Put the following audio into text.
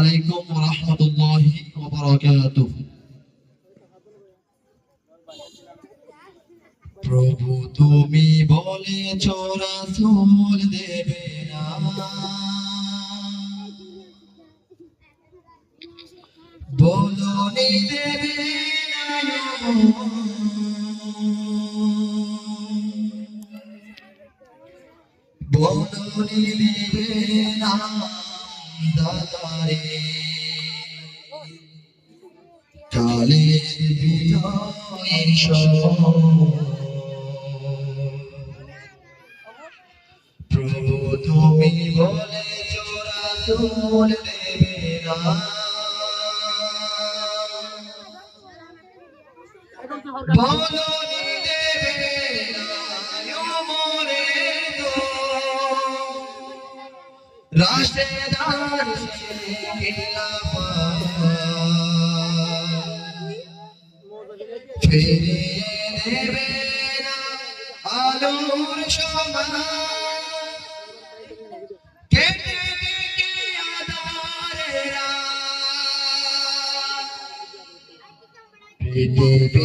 আলাইকুম ওয়া রাহমাতুল্লাহি ওয়া বারাকাতুহু। প্রভু তুমি বলেছ রাসূল দেবে না, বলনি দেবে না, বলনি দেবে না দাদারে, কালের বিদায়ের সময় প্রভু তুমি বলেছ রাসূল দেবে না, বলনি দেবে না ওমরের দোর, রাশেদার খিলাফত ফিরিয়ে দেবে না আলোর সমান, কেটে কেটে আঁধারেরা পৃথিবীতে